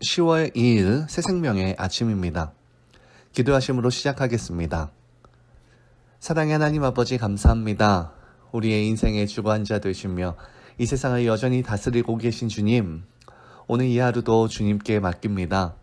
10월 2일 새생명의 아침입니다. 기도하심으로 시작하겠습니다. 사랑의 하나님 아버지 감사합니다. 우리의 인생의 주관자 되시며 이 세상을 여전히 다스리고 계신 주님, 오늘 이 하루도 주님께 맡깁니다.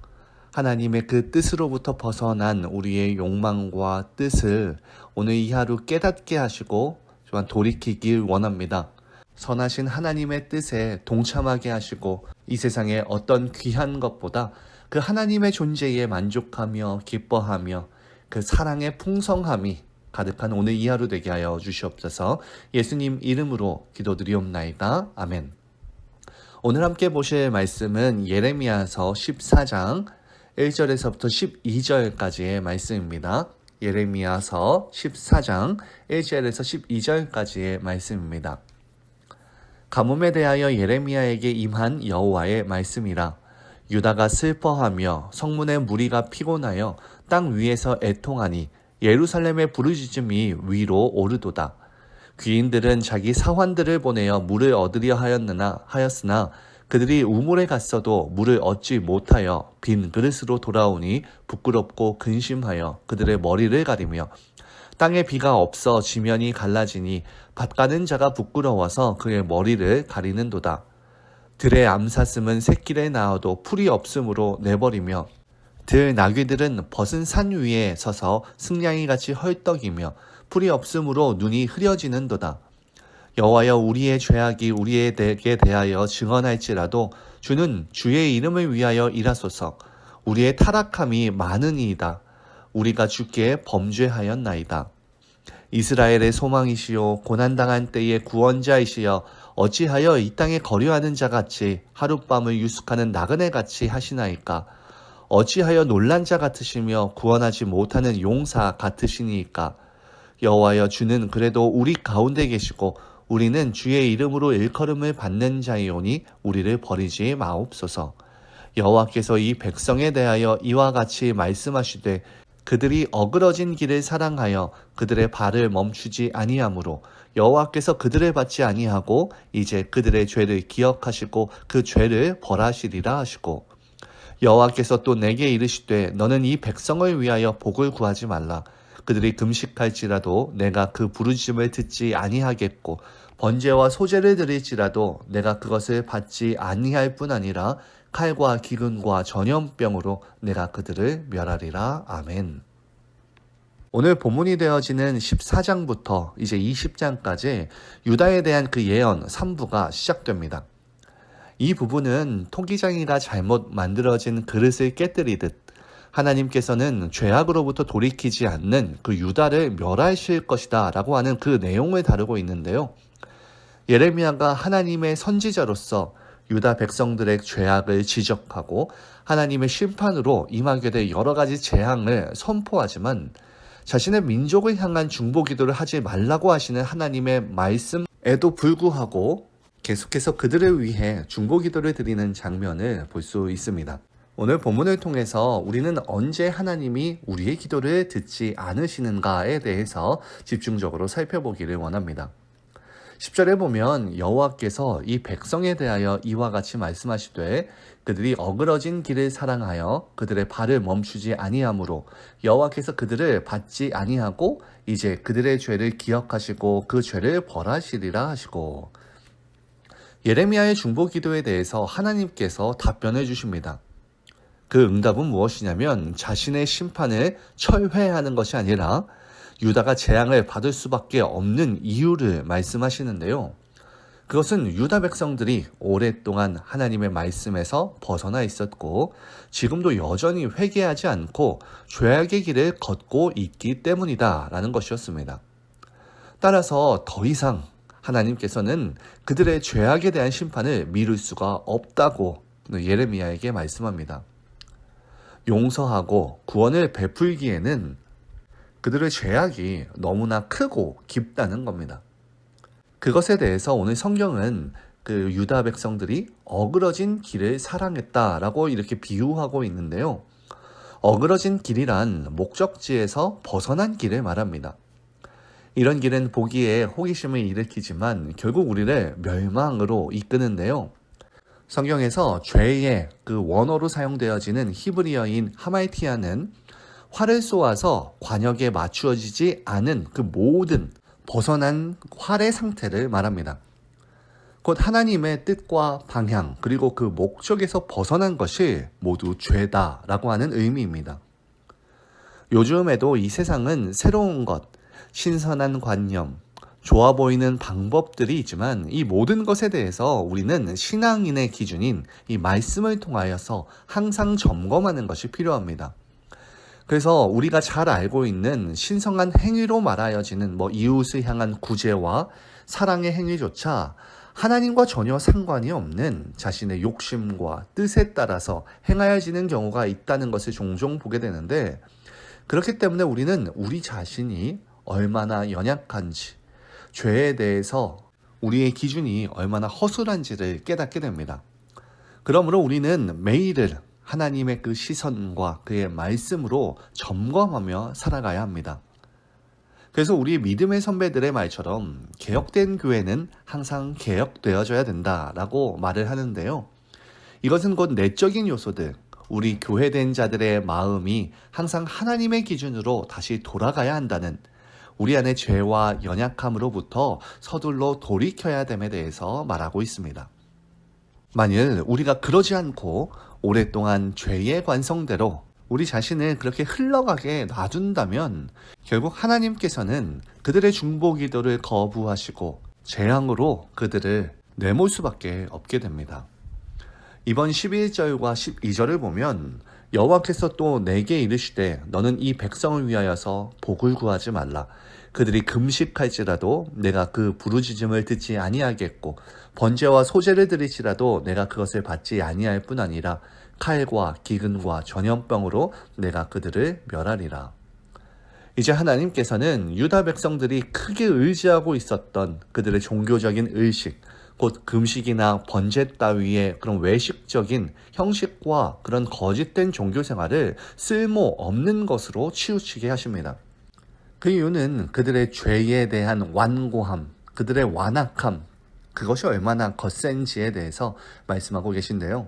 하나님의 그 뜻으로부터 벗어난 우리의 욕망과 뜻을 오늘 이 하루 깨닫게 하시고 또한 돌이키길 원합니다. 선하신 하나님의 뜻에 동참하게 하시고 이 세상의 어떤 귀한 것보다 그 하나님의 존재에 만족하며 기뻐하며 그 사랑의 풍성함이 가득한 오늘 이 하루 되게 하여 주시옵소서. 예수님 이름으로 기도드리옵나이다. 아멘. 오늘 함께 보실 말씀은 예레미야서 14장 1절에서부터 12절까지의 말씀입니다. 예레미야서 14장 1절에서 12절까지의 말씀입니다. 가뭄에 대하여 예레미야에게 임한 여호와의 말씀이라. 유다가 슬퍼하며 성문의 무리가 피곤하여 땅 위에서 애통하니 예루살렘의 부르짖음이 위로 오르도다. 귀인들은 자기 사환들을 보내어 물을 얻으려 하였으나 그들이 우물에 갔어도 물을 얻지 못하여 빈 그릇으로 돌아오니 부끄럽고 근심하여 그들의 머리를 가리며 땅에 비가 없어 지면이 갈라지니 밭 가는 자가 부끄러워서 그의 머리를 가리는도다. 들의 암사슴은 새길에 나와도 풀이 없으므로 내버리며 들 나귀들은 벗은 산 위에 서서 승냥이같이 헐떡이며 풀이 없으므로 눈이 흐려지는도다. 여호와여, 우리의 죄악이 우리에게 대하여 증언할지라도 주는 주의 이름을 위하여 일하소서. 우리의 타락함이 많으니이다. 우리가 주께 범죄하였나이다. 이스라엘의 소망이시요 고난당한 때의 구원자이시여, 어찌하여 이 땅에 거류하는 자같이 하룻밤을 유숙하는 나그네같이 하시나이까? 어찌하여 놀란 자 같으시며 구원하지 못하는 용사 같으시니이까? 여호와여, 주는 그래도 우리 가운데 계시고 우리는 주의 이름으로 일컬음을 받는 자이오니 우리를 버리지 마옵소서. 여호와께서 이 백성에 대하여 이와 같이 말씀하시되 그들이 어그러진 길을 사랑하여 그들의 발을 멈추지 아니하므로 여호와께서 그들을 받지 아니하고 이제 그들의 죄를 기억하시고 그 죄를 벌하시리라 하시고, 여호와께서 또 내게 이르시되 너는 이 백성을 위하여 복을 구하지 말라. 그들이 금식할지라도 내가 그 부르짖음을 듣지 아니하겠고 번제와 소제를 드릴지라도 내가 그것을 받지 아니할 뿐 아니라 칼과 기근과 전염병으로 내가 그들을 멸하리라. 아멘. 오늘 본문이 되어지는 14장부터 이제 20장까지 유다에 대한 그 예언 3부가 시작됩니다. 이 부분은 토기장이가 잘못 만들어진 그릇을 깨뜨리듯 하나님께서는 죄악으로부터 돌이키지 않는 그 유다를 멸하실 것이다 라고 하는 그 내용을 다루고 있는데요. 예레미야가 하나님의 선지자로서 유다 백성들의 죄악을 지적하고 하나님의 심판으로 임하게 될 여러 가지 재앙을 선포하지만 자신의 민족을 향한 중보기도를 하지 말라고 하시는 하나님의 말씀에도 불구하고 계속해서 그들을 위해 중보기도를 드리는 장면을 볼 수 있습니다. 오늘 본문을 통해서 우리는 언제 하나님이 우리의 기도를 듣지 않으시는가에 대해서 집중적으로 살펴보기를 원합니다. 10절에 보면 여호와께서 이 백성에 대하여 이와 같이 말씀하시되 그들이 어그러진 길을 사랑하여 그들의 발을 멈추지 아니하므로 여호와께서 그들을 받지 아니하고 이제 그들의 죄를 기억하시고 그 죄를 벌하시리라 하시고, 예레미야의 중보기도에 대해서 하나님께서 답변해 주십니다. 그 응답은 무엇이냐면 자신의 심판을 철회하는 것이 아니라 유다가 재앙을 받을 수밖에 없는 이유를 말씀하시는데요. 그것은 유다 백성들이 오랫동안 하나님의 말씀에서 벗어나 있었고 지금도 여전히 회개하지 않고 죄악의 길을 걷고 있기 때문이다 라는 것이었습니다. 따라서 더 이상 하나님께서는 그들의 죄악에 대한 심판을 미룰 수가 없다고 예레미야에게 말씀합니다. 용서하고 구원을 베풀기에는 그들의 죄악이 너무나 크고 깊다는 겁니다. 그것에 대해서 오늘 성경은 그 유다 백성들이 어그러진 길을 사랑했다라고 이렇게 비유하고 있는데요. 어그러진 길이란 목적지에서 벗어난 길을 말합니다. 이런 길은 보기에 호기심을 일으키지만 결국 우리를 멸망으로 이끄는데요. 성경에서 죄의 그 원어로 사용되어지는 히브리어인 하말티아는 활을 쏘아서 관역에 맞추어지지 않은 그 모든 벗어난 활의 상태를 말합니다. 곧 하나님의 뜻과 방향 그리고 그 목적에서 벗어난 것이 모두 죄다라고 하는 의미입니다. 요즘에도 이 세상은 새로운 것, 신선한 관념, 좋아 보이는 방법들이 있지만 이 모든 것에 대해서 우리는 신앙인의 기준인 이 말씀을 통하여서 항상 점검하는 것이 필요합니다. 그래서 우리가 잘 알고 있는 신성한 행위로 말하여지는 이웃을 향한 구제와 사랑의 행위조차 하나님과 전혀 상관이 없는 자신의 욕심과 뜻에 따라서 행하여지는 경우가 있다는 것을 종종 보게 되는데, 그렇기 때문에 우리는 우리 자신이 얼마나 연약한지, 죄에 대해서 우리의 기준이 얼마나 허술한지를 깨닫게 됩니다. 그러므로 우리는 매일을 하나님의 그 시선과 그의 말씀으로 점검하며 살아가야 합니다. 그래서 우리 믿음의 선배들의 말처럼 개혁된 교회는 항상 개혁되어져야 된다라고 말을 하는데요. 이것은 곧 내적인 요소들, 우리 교회된 자들의 마음이 항상 하나님의 기준으로 다시 돌아가야 한다는, 우리 안의 죄와 연약함으로부터 서둘러 돌이켜야 됨에 대해서 말하고 있습니다. 만일 우리가 그러지 않고 오랫동안 죄의 관성대로 우리 자신을 그렇게 흘러가게 놔둔다면 결국 하나님께서는 그들의 중보기도를 거부하시고 재앙으로 그들을 내몰 수밖에 없게 됩니다. 이번 11절과 12절을 보면 여호와께서 또 내게 이르시되 너는 이 백성을 위하여서 복을 구하지 말라. 그들이 금식할지라도 내가 그 부르짖음을 듣지 아니하겠고 번제와 소제를 드릴지라도 내가 그것을 받지 아니할 뿐 아니라 칼과 기근과 전염병으로 내가 그들을 멸하리라. 이제 하나님께서는 유다 백성들이 크게 의지하고 있었던 그들의 종교적인 의식, 곧 금식이나 번제 따위의 그런 외식적인 형식과 그런 거짓된 종교 생활을 쓸모없는 것으로 치우치게 하십니다. 그 이유는 그들의 죄에 대한 완고함, 그들의 완악함, 그것이 얼마나 거센지에 대해서 말씀하고 계신데요.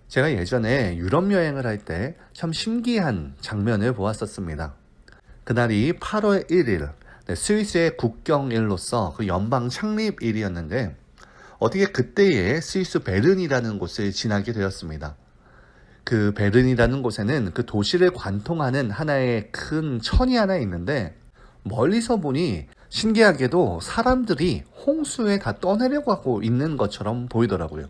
제가 예전에 유럽 여행을 할 때 참 신기한 장면을 보았었습니다. 그날이 8월 1일, 스위스의 국경일로서 그 연방 창립일이었는데 어떻게 그때에 스위스 베른이라는 곳을 지나게 되었습니다. 그 베른이라는 곳에는 그 도시를 관통하는 하나의 큰 천이 하나 있는데 멀리서 보니 신기하게도 사람들이 홍수에 다 떠내려가고 있는 것처럼 보이더라고요.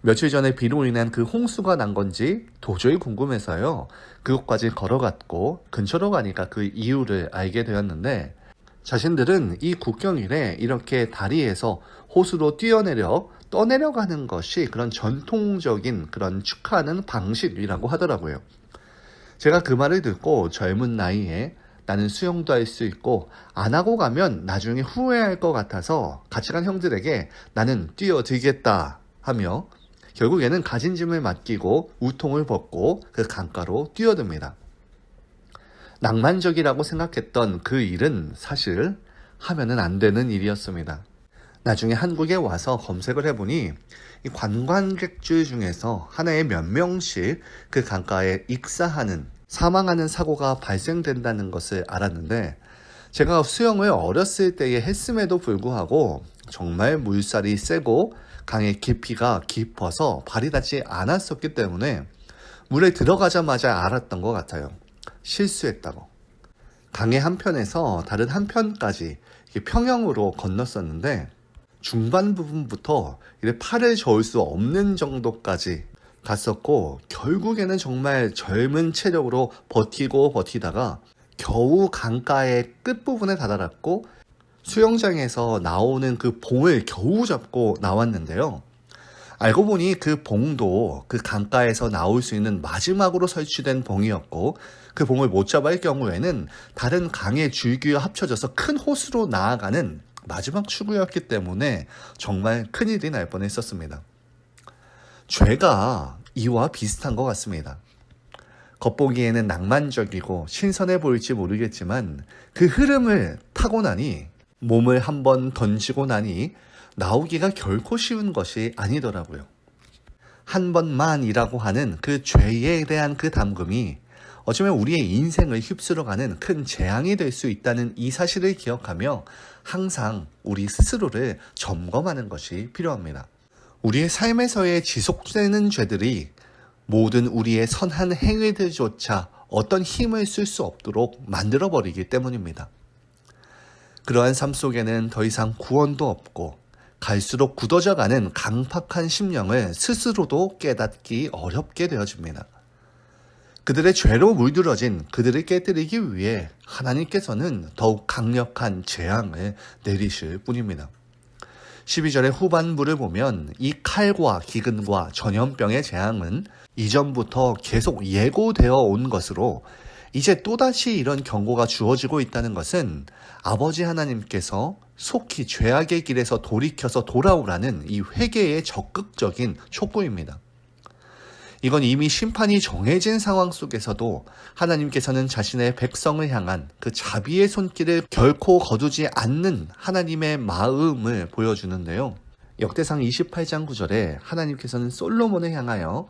며칠 전에 비로 인한 그 홍수가 난 건지 도저히 궁금해서요. 그곳까지 걸어갔고 근처로 가니까 그 이유를 알게 되었는데 자신들은 이 국경일에 이렇게 다리에서 호수로 떠내려가는 것이 그런 전통적인 그런 축하하는 방식이라고 하더라고요. 제가 그 말을 듣고 젊은 나이에 나는 수영도 할 수 있고 안 하고 가면 나중에 후회할 것 같아서 같이 간 형들에게 나는 뛰어들겠다 하며 결국에는 가진 짐을 맡기고 우통을 벗고 그 강가로 뛰어듭니다. 낭만적이라고 생각했던 그 일은 사실 하면은 안 되는 일이었습니다. 나중에 한국에 와서 검색을 해보니 이 관광객들 중에서 하나에 몇 명씩 그 강가에 익사하는, 사망하는 사고가 발생된다는 것을 알았는데 제가 수영을 어렸을 때에 했음에도 불구하고 정말 물살이 세고 강의 깊이가 깊어서 발이 닿지 않았었기 때문에 물에 들어가자마자 알았던 것 같아요. 실수했다고. 강의 한편에서 다른 한편까지 평영으로 건넜었는데 중반 부분부터 팔을 저을 수 없는 정도까지 갔었고 결국에는 정말 젊은 체력으로 버티다가 겨우 강가의 끝부분에 다다랐고 수영장에서 나오는 그 봉을 겨우 잡고 나왔는데요. 알고 보니 그 봉도 그 강가에서 나올 수 있는 마지막으로 설치된 봉이었고 그 봉을 못 잡을 경우에는 다른 강의 줄기와 합쳐져서 큰 호수로 나아가는 마지막 출구였기 때문에 정말 큰일이 날 뻔했었습니다. 죄가 이와 비슷한 것 같습니다. 겉보기에는 낭만적이고 신선해 보일지 모르겠지만 그 흐름을 타고 나니 몸을 한번 던지고 나니 나오기가 결코 쉬운 것이 아니더라고요. 한 번만이라고 하는 그 죄에 대한 그 담금이 어쩌면 우리의 인생을 휩쓸어가는 큰 재앙이 될 수 있다는 이 사실을 기억하며 항상 우리 스스로를 점검하는 것이 필요합니다. 우리의 삶에서의 지속되는 죄들이 모든 우리의 선한 행위들조차 어떤 힘을 쓸 수 없도록 만들어버리기 때문입니다. 그러한 삶 속에는 더 이상 구원도 없고 갈수록 굳어져가는 강팍한 심령을 스스로도 깨닫기 어렵게 되어집니다. 그들의 죄로 물들어진 그들을 깨뜨리기 위해 하나님께서는 더욱 강력한 재앙을 내리실 뿐입니다. 12절의 후반부를 보면 이 칼과 기근과 전염병의 재앙은 이전부터 계속 예고되어 온 것으로 이제 또다시 이런 경고가 주어지고 있다는 것은 아버지 하나님께서 속히 죄악의 길에서 돌이켜서 돌아오라는 이 회개의 적극적인 촉구입니다. 이건 이미 심판이 정해진 상황 속에서도 하나님께서는 자신의 백성을 향한 그 자비의 손길을 결코 거두지 않는 하나님의 마음을 보여주는데요. 역대상 28장 9절에 하나님께서는 솔로몬을 향하여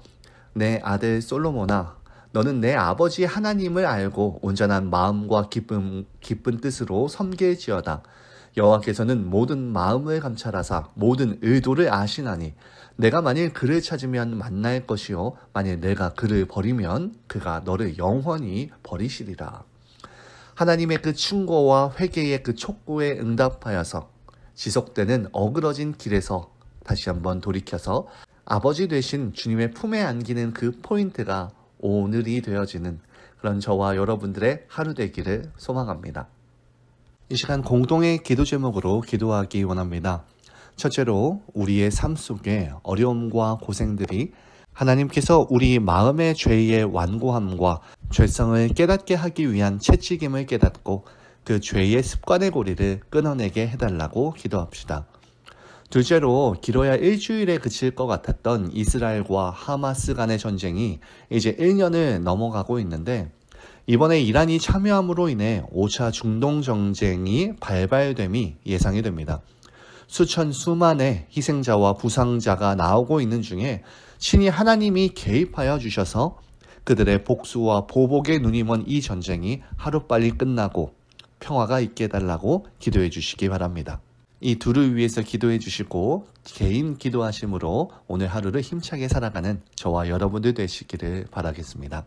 내 아들 솔로몬아 너는 내 아버지 하나님을 알고 온전한 마음과 기쁜 뜻으로 섬길지어다. 여호와께서는 모든 마음을 감찰하사 모든 의도를 아시나니 내가 만일 그를 찾으면 만날 것이요 만일 내가 그를 버리면 그가 너를 영원히 버리시리라. 하나님의 그 충고와 회개의 그 촉구에 응답하여서 지속되는 어그러진 길에서 다시 한번 돌이켜서 아버지 되신 주님의 품에 안기는 그 포인트가 오늘이 되어지는 그런 저와 여러분들의 하루 되기를 소망합니다. 이 시간 공동의 기도 제목으로 기도하기 원합니다. 첫째로 우리의 삶 속에 어려움과 고생들이 하나님께서 우리 마음의 죄의 완고함과 죄성을 깨닫게 하기 위한 채찍임을 깨닫고 그 죄의 습관의 고리를 끊어내게 해달라고 기도합시다. 둘째로 길어야 일주일에 그칠 것 같았던 이스라엘과 하마스 간의 전쟁이 이제 1년을 넘어가고 있는데 이번에 이란이 참여함으로 인해 5차 중동 전쟁이 발발됨이 예상이 됩니다. 수만의 희생자와 부상자가 나오고 있는 중에 친히 하나님이 개입하여 주셔서 그들의 복수와 보복에 눈이 먼 이 전쟁이 하루빨리 끝나고 평화가 있게 해달라고 기도해 주시기 바랍니다. 이 둘을 위해서 기도해 주시고 개인 기도하심으로 오늘 하루를 힘차게 살아가는 저와 여러분들 되시기를 바라겠습니다.